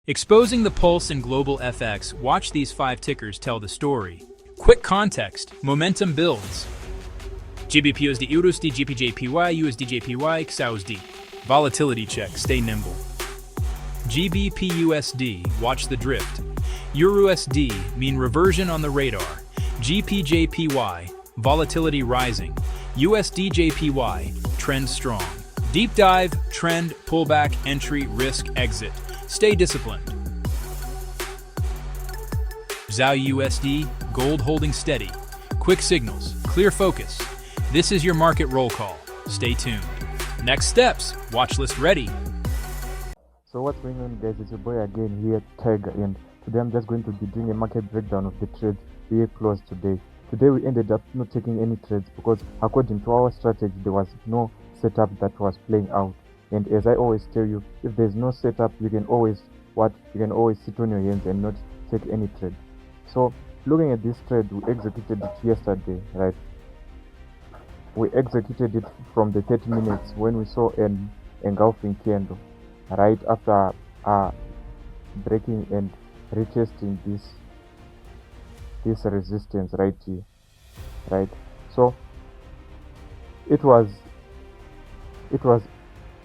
Exposing the pulse in global FX, watch these 5 tickers tell the story. Quick context, momentum builds. GBP USD USD GPJPY USD JPY XAUSD. Volatility check, stay nimble. GBP USD, watch the drift. EURUSD, mean reversion on the radar. GPJPY, volatility rising. USD JPY, trend strong. Deep dive, trend, pullback, entry, risk, exit. Stay disciplined. XAU USD, gold holding steady. Quick signals, clear focus. This is your market roll call. Stay tuned. Next steps, watch list ready. So what's going on, guys? It's your boy again here, Tiger, and today I'm just going to be doing a market breakdown of the trades we closed today. Today we ended up not taking any trades because according to our strategy there was no setup that was playing out. And as I always tell you, if there's no setup, you can always sit on your hands and not take any trade. So looking at this trade, we executed it yesterday, right? We executed it from the 30 minutes when we saw an engulfing candle right after breaking and retesting this resistance right here, right? So it was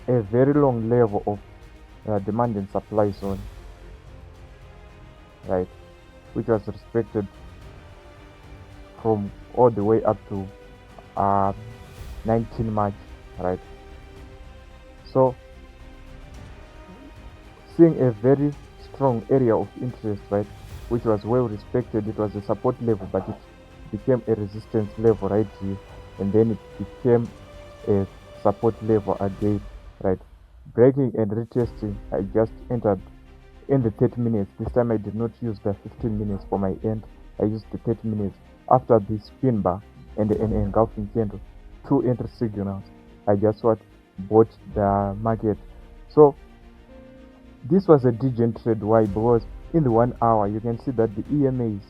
a very long level of demand and supply zone, right, which was respected from all the way up to 19 March, right? So seeing a very strong area of interest, right, which was well respected. It was a support level, but it became a resistance level right here, and then it became a support level again, right? Breaking and retesting, I just entered in the 30 minutes. This time I did not use the 15 minutes for my end. I used the 30 minutes. After the spin bar and an engulfing candle, 2 entry signals, I just bought the market. So this was a decent trade. Why? Because in the 1 hour you can see that the EMAs,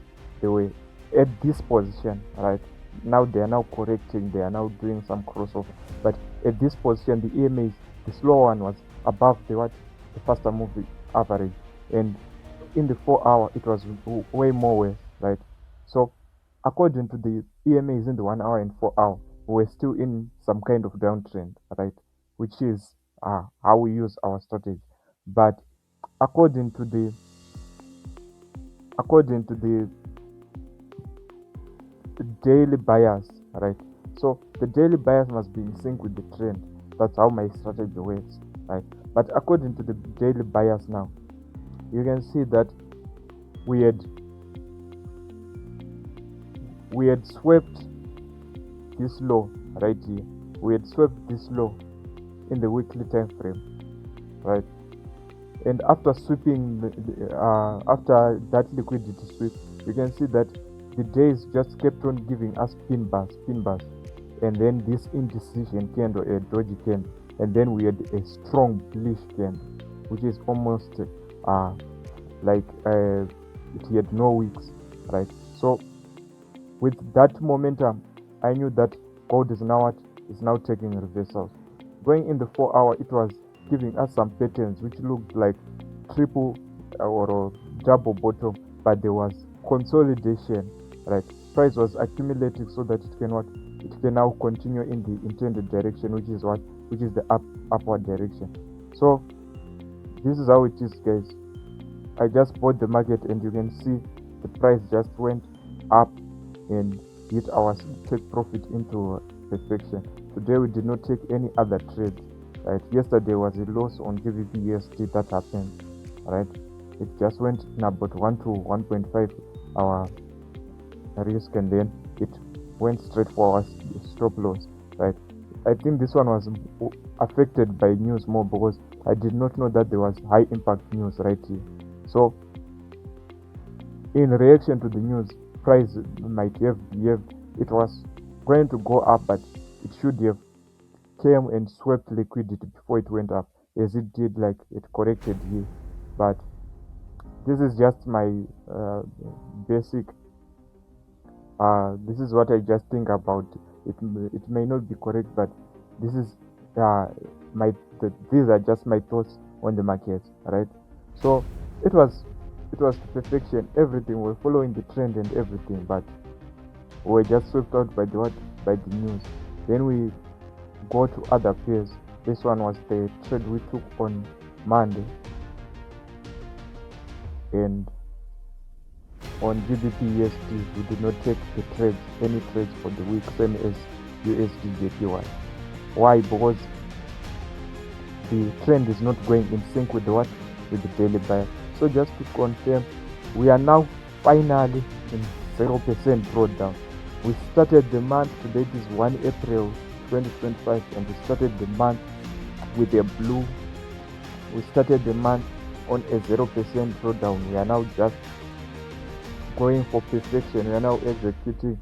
they were at this position, right? Now they are now correcting, they are now doing some crossover, but at this position the EMAs, the slow one was above the faster moving average, and in the 4 hour it was way more worse, right? So according to the EMAs in the 1 hour and 4 hour, we're still in some kind of downtrend, right? Which is how we use our strategy. But according to the daily bias, right? So the daily bias must be in sync with the trend. That's how my strategy works, right? But according to the daily bias now, you can see that we had swept this low right here. We had swept this low in the weekly time frame, right? And after sweeping after that liquidity sweep, you can see that the days just kept on giving us pin bars, and then this indecision candle, a doji candle, and then we had a strong bullish candle, which is almost like it had no wicks, right? So with that momentum, I knew that gold is now taking reversals. Going in the 4 hour, it was giving us some patterns which looked like triple or double bottom, but there was consolidation, right? Price was accumulating so that it can now continue in the intended direction, which is the upward direction. So this is how it is, guys. I just bought the market, and you can see the price just went up and hit our take profit into perfection. Today we did not take any other trades, right? Yesterday was a loss on GBP USD that happened, right? It just went in about 1 to 1.5 our risk, and then it went straight for our stop loss, right? I think this one was affected by news more because I did not know that there was high impact news right here. So in reaction to the news, price might have behaved. It was going to go up, but it should have came and swept liquidity before it went up, as it did. Like, it corrected here. But this is just my basic this is what I just think about it. It may not be correct, but this is these are just my thoughts on the market, right? So it was to perfection. Everything, we're following the trend and everything, but we were just swept out by the what, by the news. Then we go to other pairs. This one was the trade we took on Monday, and on GBP USD we did not take the trades, any trades for the week, same as USD JPY. Why? Because the trend is not going in sync with the what, with the daily buy. So just to confirm, we are now finally in 0% drawdown. We started the month, today it is 1 April 2025, and we started the month with a blue. We started the month on a 0% drawdown. We are now just going for perfection. We are now executing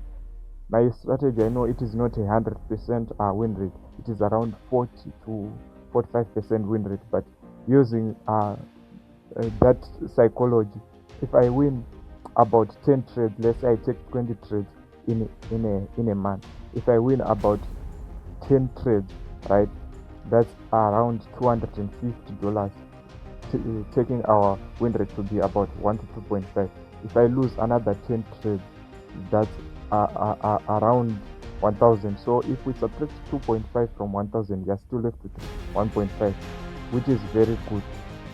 my strategy. I know it is not 100% win rate. It is around 40 to 45% win rate, but using that psychology, if I win about 10 trades, let's say I take 20 trades in a month. If I win about 10 trades, right, that's around $250, taking our win rate to be about 1 to 2.5. If I lose another 10 trades, that's around 1,000. So if we subtract 2.5 from 1,000, we are still left with 1.5, which is very good,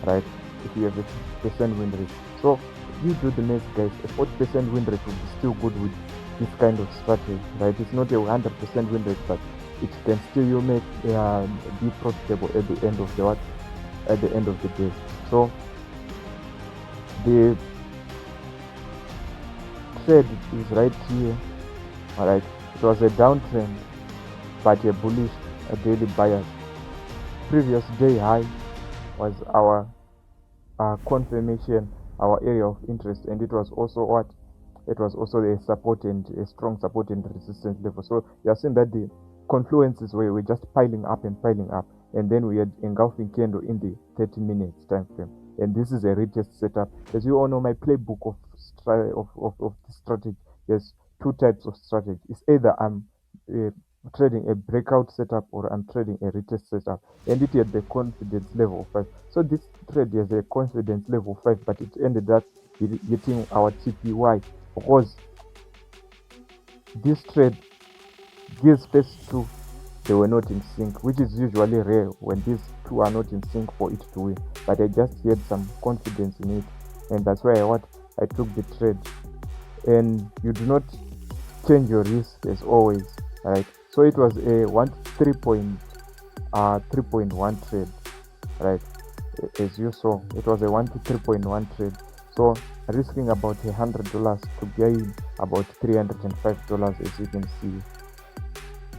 right? If you have a 50% win rate. So you do the math, guys. A 40% win rate will be still good with this kind of strategy, right? It's not a 100% win rate, but it can still you make be profitable at the end of the what? At the end of the day. So the trade is right here. Alright, it was a downtrend, but a bullish daily bias. Previous day high was our confirmation, our area of interest, and it was also what? It was also a support and a strong support and resistance level. So you are seeing that the confluences were just piling up, and then we had engulfing candle in the 30 minutes time frame. And this is a retest setup. As you all know, my playbook of the strategy, there's two types of strategy. It's either I'm trading a breakout setup or I'm trading a retest setup, and it had the confidence level of 5. So this trade has a confidence level of 5, but it ended up hitting our TPY because this trade, these first two, they were not in sync, which is usually rare when these two are not in sync for it to win. But I just had some confidence in it, and that's why I took the trade. And you do not change your risk as always, right? So it was a 3.1 trade, right? As you saw, it was a 1 to 3.1 trade. So risking about $100 to gain about $305, as you can see.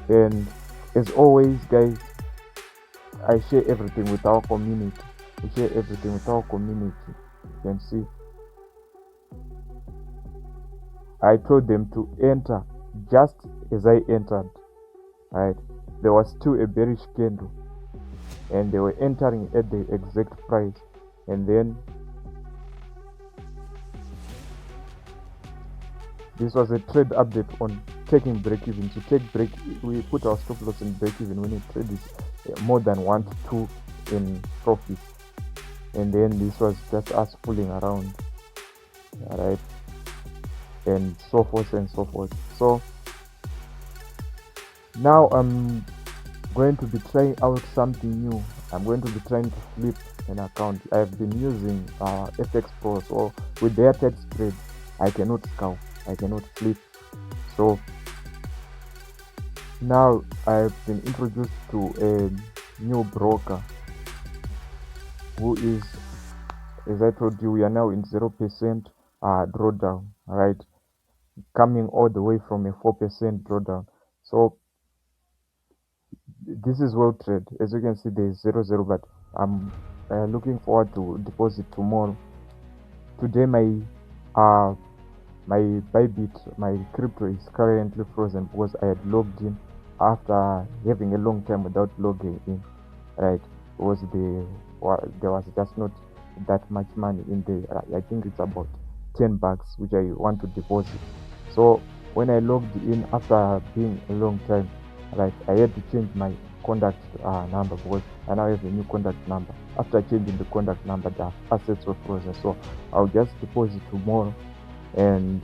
And as always, guys, I share everything with our community. We share everything with our community. You can see I told them to enter just as I entered, right? There was still a bearish candle, and they were entering at the exact price. And then this was a trade update on taking break even. To take break, we put our stop loss in break even when a trade is more than 1 to 2 in profit. And then this was just us pulling around, right? And so forth and so forth. So now I'm going to be trying out something new. I'm going to be trying to flip an account. I've been using FX Pro, so with their tax spread, I cannot scalp, I cannot flip. So now I've been introduced to a new broker who is, as I told you, we are now in 0% drawdown, right? Coming all the way from a 4% drawdown. So this is well trade. As you can see, there is 0, but I'm looking forward to deposit tomorrow. Today my Bybit, my crypto is currently frozen because I had logged in after having a long time without logging in, right? Because there was just not that much money in there. I think it's about $10 which I want to deposit. So when I logged in after being a long time, right, I had to change my contact number because I now have a new contact number. after changing the contact number, the assets were frozen. So I'll just deposit tomorrow. And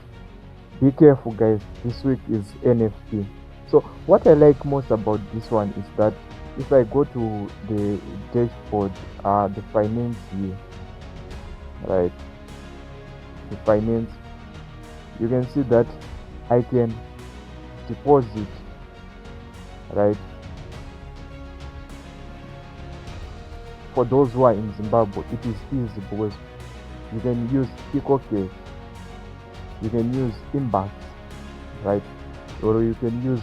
be careful, guys, this week is NFT. So what I like most about this one is that if I go to the dashboard, the finance here, right, the finance, you can see that I can deposit, right, for those who are in Zimbabwe. It is easy because you can use EcoCash, you can use Inbox, right, or you can use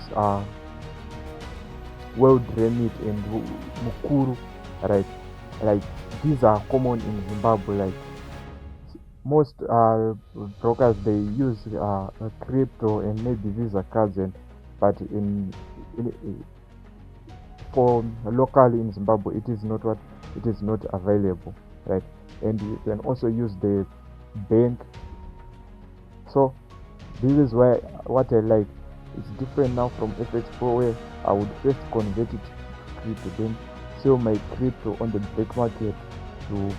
World Remit and Mukuru, right. Like these are common in Zimbabwe. Like most brokers, they use crypto and maybe Visa cards, and but for locally in Zimbabwe, it is not available, right. And you can also use the bank. So this is why what I like. It's different now from FX Pro, where I would first convert it to crypto, then sell my crypto on the black market to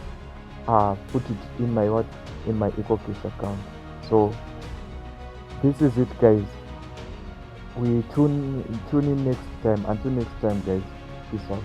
put it in my EcoCash account. So this is it, guys. We tune in next time. Until next time, guys, peace out.